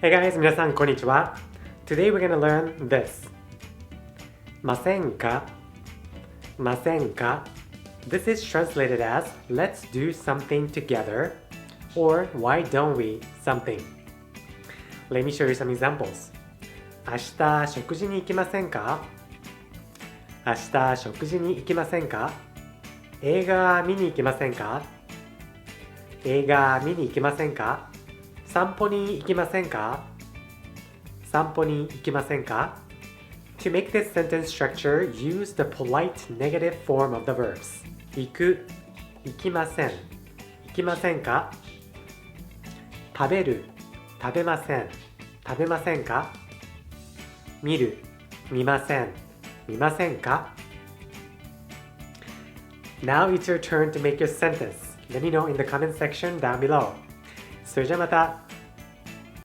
Hey guys, 皆さんこんにちは。Today we're gonna learn this. ませんかませんか This is translated as Let's do something together or Why don't we something. Let me show you some examples. 明日食事に行きませんか明日食事に行きませんか映画見に行きませんか映画見に行きませんか散歩に行きませんか散歩に行きませんか To make this sentence structure, use the polite negative form of the verbs. 行く、行きません、行きませんか食べる、食べません、食べませんか見る、見ません、見ませんか Now it's your turn to make your sentence. Let me know in the comment section down below. それじゃまた。